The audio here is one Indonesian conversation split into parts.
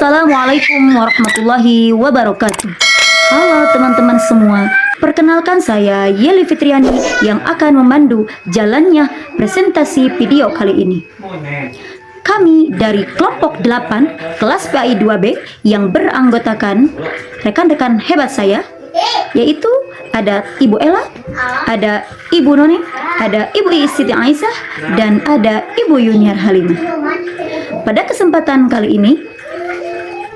Assalamualaikum warahmatullahi wabarakatuh. Halo teman-teman semua, perkenalkan saya Yeli Fitriani yang akan memandu jalannya presentasi video kali ini. Kami dari kelompok 8 kelas PAI 2B yang beranggotakan rekan-rekan hebat saya, yaitu ada Ibu Ella, ada Ibu Noni, ada Ibu Siti Aisyah, dan ada Ibu Yuniar Halimah. Pada kesempatan kali ini,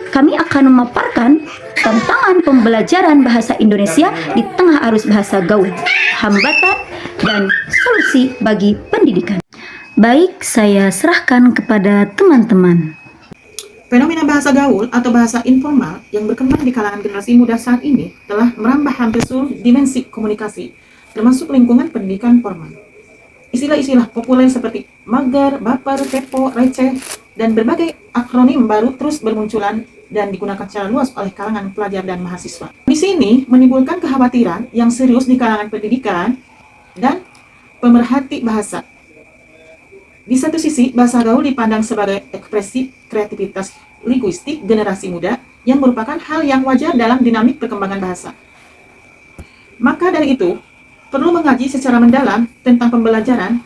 kami akan memaparkan tantangan pembelajaran bahasa Indonesia di tengah arus bahasa gaul, hambatan, dan solusi bagi pendidikan. Baik, saya serahkan kepada teman-teman. Fenomena bahasa gaul atau bahasa informal yang berkembang di kalangan generasi muda saat ini telah merambah hampir seluruh dimensi komunikasi, termasuk lingkungan pendidikan formal. Istilah-istilah populer seperti mager, baper, kepo, receh, dan berbagai akronim baru terus bermunculan dan digunakan secara luas oleh kalangan pelajar dan mahasiswa. Di sini menimbulkan kekhawatiran yang serius di kalangan pendidikan dan pemerhati bahasa. Di satu sisi, bahasa gaul dipandang sebagai ekspresi kreativitas linguistik generasi muda yang merupakan hal yang wajar dalam dinamik perkembangan bahasa. Maka dari itu, perlu mengkaji secara mendalam tentang pembelajaran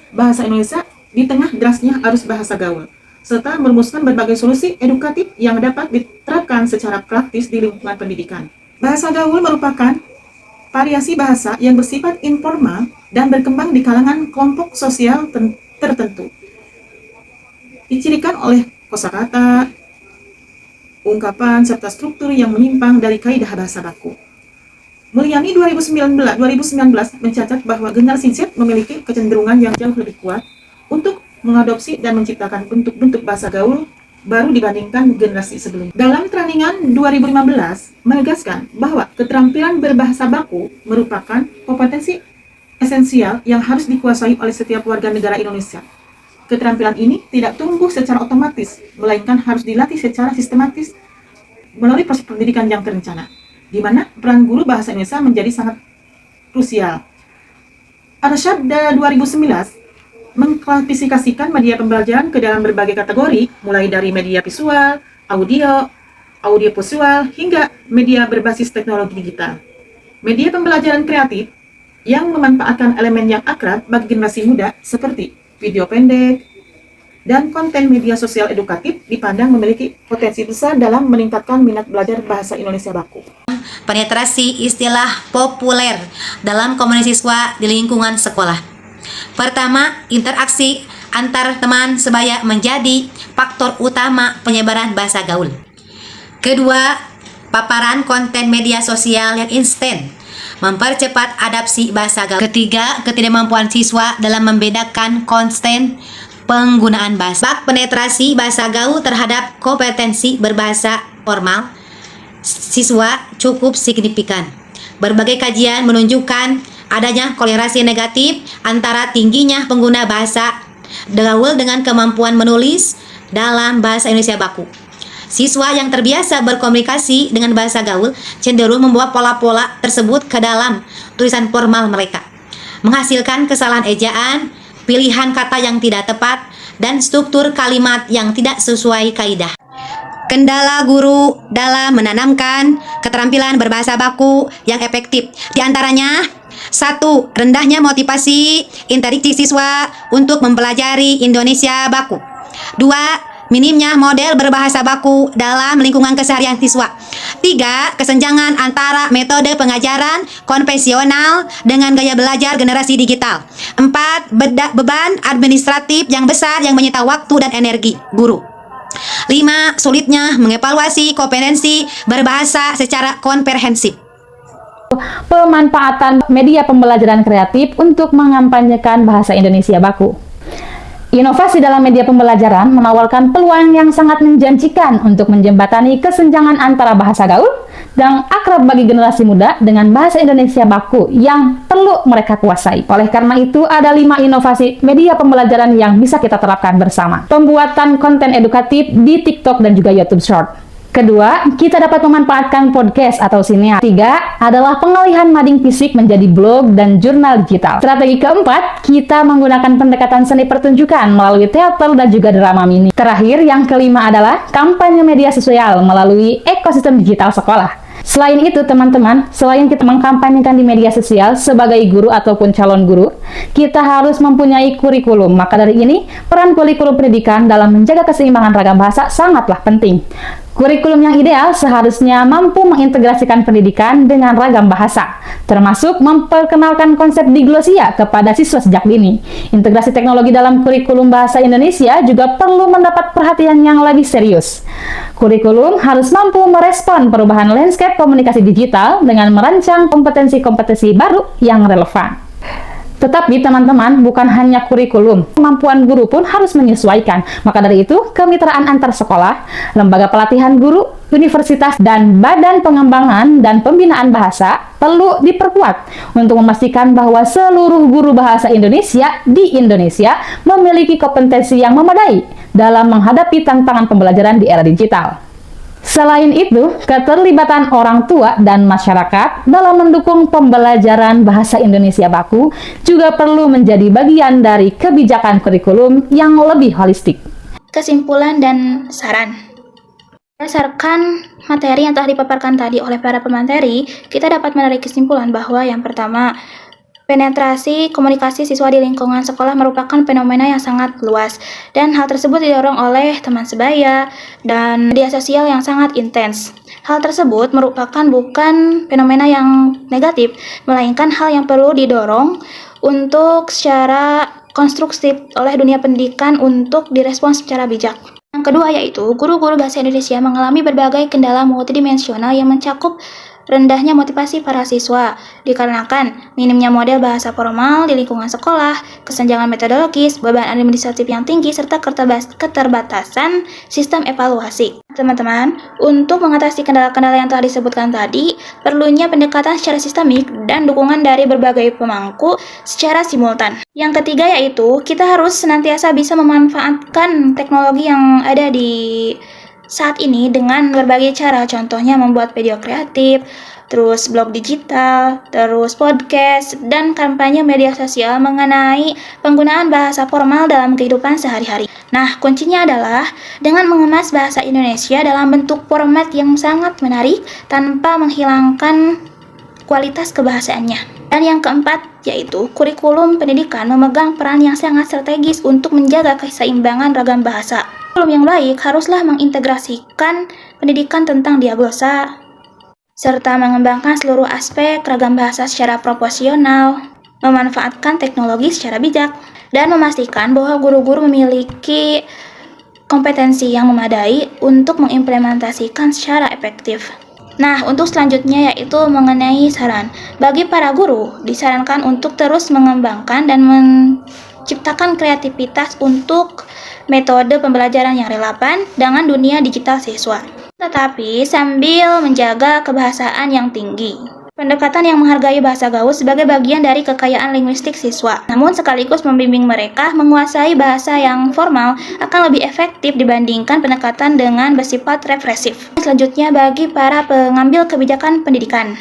bahasa Indonesia di tengah derasnya arus bahasa gaul, serta merumuskan berbagai solusi edukatif yang dapat diterapkan secara praktis di lingkungan pendidikan. Bahasa gaul merupakan variasi bahasa yang bersifat informal dan berkembang di kalangan kelompok sosial tertentu. Dicirikan oleh kosakata, ungkapan, serta struktur yang menyimpang dari kaidah bahasa baku. Mulyani 2019 mencatat bahwa generasi Z memiliki kecenderungan yang jauh lebih kuat untuk mengadopsi dan menciptakan bentuk-bentuk bahasa gaul baru dibandingkan generasi sebelumnya. Dalam trainingan 2015 menegaskan bahwa keterampilan berbahasa baku merupakan kompetensi esensial yang harus dikuasai oleh setiap warga negara Indonesia. Keterampilan ini tidak tumbuh secara otomatis, melainkan harus dilatih secara sistematis melalui proses pendidikan yang terencana, di mana peran guru bahasa Indonesia menjadi sangat krusial. Arsyada 2019 mengklasifikasikan media pembelajaran ke dalam berbagai kategori, mulai dari media visual, audio visual, hingga media berbasis teknologi digital. Media pembelajaran kreatif yang memanfaatkan elemen yang akrab bagi generasi muda seperti video pendek dan konten media sosial edukatif dipandang memiliki potensi besar dalam meningkatkan minat belajar bahasa Indonesia baku. Penetrasi istilah populer dalam komunikasi siswa di lingkungan sekolah. Pertama, interaksi antar teman sebaya menjadi faktor utama penyebaran bahasa gaul. Kedua, paparan konten media sosial yang instan mempercepat adaptasi bahasa gaul. Ketiga, ketidakmampuan siswa dalam membedakan konten penggunaan bahasa. Penetrasi bahasa gaul terhadap kompetensi berbahasa formal siswa cukup signifikan. Berbagai kajian menunjukkan adanya korelasi negatif antara tingginya pengguna bahasa gaul dengan kemampuan menulis dalam bahasa Indonesia baku. Siswa yang terbiasa berkomunikasi dengan bahasa gaul cenderung membawa pola-pola tersebut ke dalam tulisan formal mereka, menghasilkan kesalahan ejaan, pilihan kata yang tidak tepat, dan struktur kalimat yang tidak sesuai kaidah. Kendala guru dalam menanamkan keterampilan berbahasa baku yang efektif diantaranya: 1. Rendahnya motivasi interaksi siswa untuk mempelajari Indonesia baku. 2. Minimnya model berbahasa baku dalam lingkungan keseharian siswa. 3. Kesenjangan antara metode pengajaran konvensional dengan gaya belajar generasi digital. 4. Beban administratif yang besar yang menyita waktu dan energi guru. 5. Sulitnya mengevaluasi kompetensi berbahasa secara komprehensif. Pemanfaatan media pembelajaran kreatif untuk mengampanyekan bahasa Indonesia baku. Inovasi dalam media pembelajaran menawarkan peluang yang sangat menjanjikan untuk menjembatani kesenjangan antara bahasa gaul dan akrab bagi generasi muda dengan bahasa Indonesia baku yang perlu mereka kuasai. Oleh karena itu, ada 5 inovasi media pembelajaran yang bisa kita terapkan bersama. Pembuatan konten edukatif di TikTok dan juga YouTube Short. Kedua, kita dapat memanfaatkan podcast atau sinear. Tiga, adalah pengalihan mading fisik menjadi blog dan jurnal digital. Strategi keempat, kita menggunakan pendekatan seni pertunjukan melalui teater dan juga drama mini. Terakhir, yang kelima adalah kampanye media sosial melalui ekosistem digital sekolah. Selain itu, teman-teman, selain kita mengkampanyekan di media sosial sebagai guru ataupun calon guru, kita harus mempunyai kurikulum. Maka dari ini, peran kurikulum pendidikan dalam menjaga keseimbangan ragam bahasa sangatlah penting. Kurikulum yang ideal seharusnya mampu mengintegrasikan pendidikan dengan ragam bahasa, termasuk memperkenalkan konsep diglosia kepada siswa sejak dini. Integrasi teknologi dalam kurikulum bahasa Indonesia juga perlu mendapat perhatian yang lebih serius. Kurikulum harus mampu merespon perubahan landscape komunikasi digital dengan merancang kompetensi-kompetensi baru yang relevan. Tetapi teman-teman, bukan hanya kurikulum, kemampuan guru pun harus menyesuaikan. Maka dari itu, kemitraan antar sekolah, lembaga pelatihan guru, universitas, dan badan pengembangan dan pembinaan bahasa perlu diperkuat untuk memastikan bahwa seluruh guru bahasa Indonesia di Indonesia memiliki kompetensi yang memadai dalam menghadapi tantangan pembelajaran di era digital. Selain itu, keterlibatan orang tua dan masyarakat dalam mendukung pembelajaran bahasa Indonesia baku juga perlu menjadi bagian dari kebijakan kurikulum yang lebih holistik. Kesimpulan dan saran. Berdasarkan materi yang telah dipaparkan tadi oleh para pemateri, kita dapat menarik kesimpulan bahwa yang pertama, penetrasi komunikasi siswa di lingkungan sekolah merupakan fenomena yang sangat luas, dan hal tersebut didorong oleh teman sebaya dan media sosial yang sangat intens. Hal tersebut merupakan bukan fenomena yang negatif, melainkan hal yang perlu didorong untuk secara konstruktif oleh dunia pendidikan untuk direspons secara bijak. Yang kedua yaitu, guru-guru bahasa Indonesia mengalami berbagai kendala multidimensional yang mencakup rendahnya motivasi para siswa, dikarenakan minimnya model bahasa formal di lingkungan sekolah, kesenjangan metodologis, beban administratif yang tinggi, serta keterbatasan sistem evaluasi. Teman-teman, untuk mengatasi kendala-kendala yang telah disebutkan tadi, perlunya pendekatan secara sistemik dan dukungan dari berbagai pemangku secara simultan. Yang ketiga yaitu, kita harus senantiasa bisa memanfaatkan teknologi yang ada di saat ini dengan berbagai cara, contohnya membuat video kreatif, terus blog digital, terus podcast, dan kampanye media sosial mengenai penggunaan bahasa formal dalam kehidupan sehari-hari. Nah, kuncinya adalah dengan mengemas bahasa Indonesia dalam bentuk format yang sangat menarik tanpa menghilangkan kualitas kebahasaannya. Dan yang keempat, yaitu kurikulum pendidikan memegang peran yang sangat strategis untuk menjaga keseimbangan ragam bahasa. Kurikulum yang baik haruslah mengintegrasikan pendidikan tentang diaglosa, serta mengembangkan seluruh aspek ragam bahasa secara proporsional, memanfaatkan teknologi secara bijak, dan memastikan bahwa guru-guru memiliki kompetensi yang memadai untuk mengimplementasikan secara efektif. Nah, untuk selanjutnya yaitu mengenai saran. Bagi para guru, disarankan untuk terus mengembangkan dan menciptakan kreativitas untuk metode pembelajaran yang relevan dengan dunia digital siswa, tetapi sambil menjaga kebahasaan yang tinggi. Pendekatan yang menghargai bahasa gaul sebagai bagian dari kekayaan linguistik siswa, namun sekaligus membimbing mereka menguasai bahasa yang formal akan lebih efektif dibandingkan pendekatan dengan bersifat represif. Selanjutnya, bagi para pengambil kebijakan pendidikan,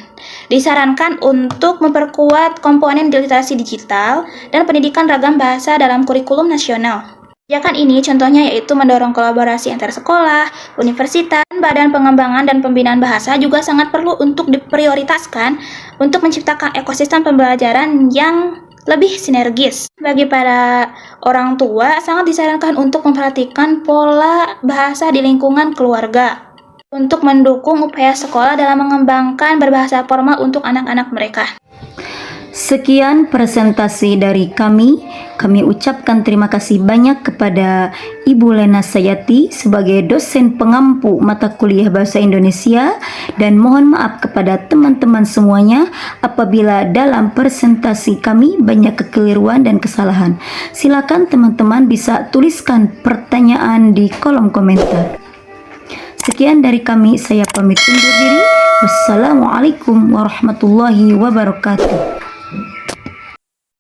disarankan untuk memperkuat komponen literasi digital dan pendidikan ragam bahasa dalam kurikulum nasional. Kebijakan ini contohnya yaitu mendorong kolaborasi antar sekolah, universitas, dan badan pengembangan dan pembinaan bahasa juga sangat perlu untuk diprioritaskan untuk menciptakan ekosistem pembelajaran yang lebih sinergis. Bagi para orang tua, sangat disarankan untuk memperhatikan pola bahasa di lingkungan keluarga untuk mendukung upaya sekolah dalam mengembangkan berbahasa formal untuk anak-anak mereka. Sekian presentasi dari kami. Kami ucapkan terima kasih banyak kepada Ibu Lena Sayati sebagai dosen pengampu mata kuliah Bahasa Indonesia, dan mohon maaf kepada teman-teman semuanya apabila dalam presentasi kami banyak kekeliruan dan kesalahan. Silakan teman-teman bisa tuliskan pertanyaan di kolom komentar. Sekian dari kami, saya pamit undur diri. Wassalamualaikum warahmatullahi wabarakatuh.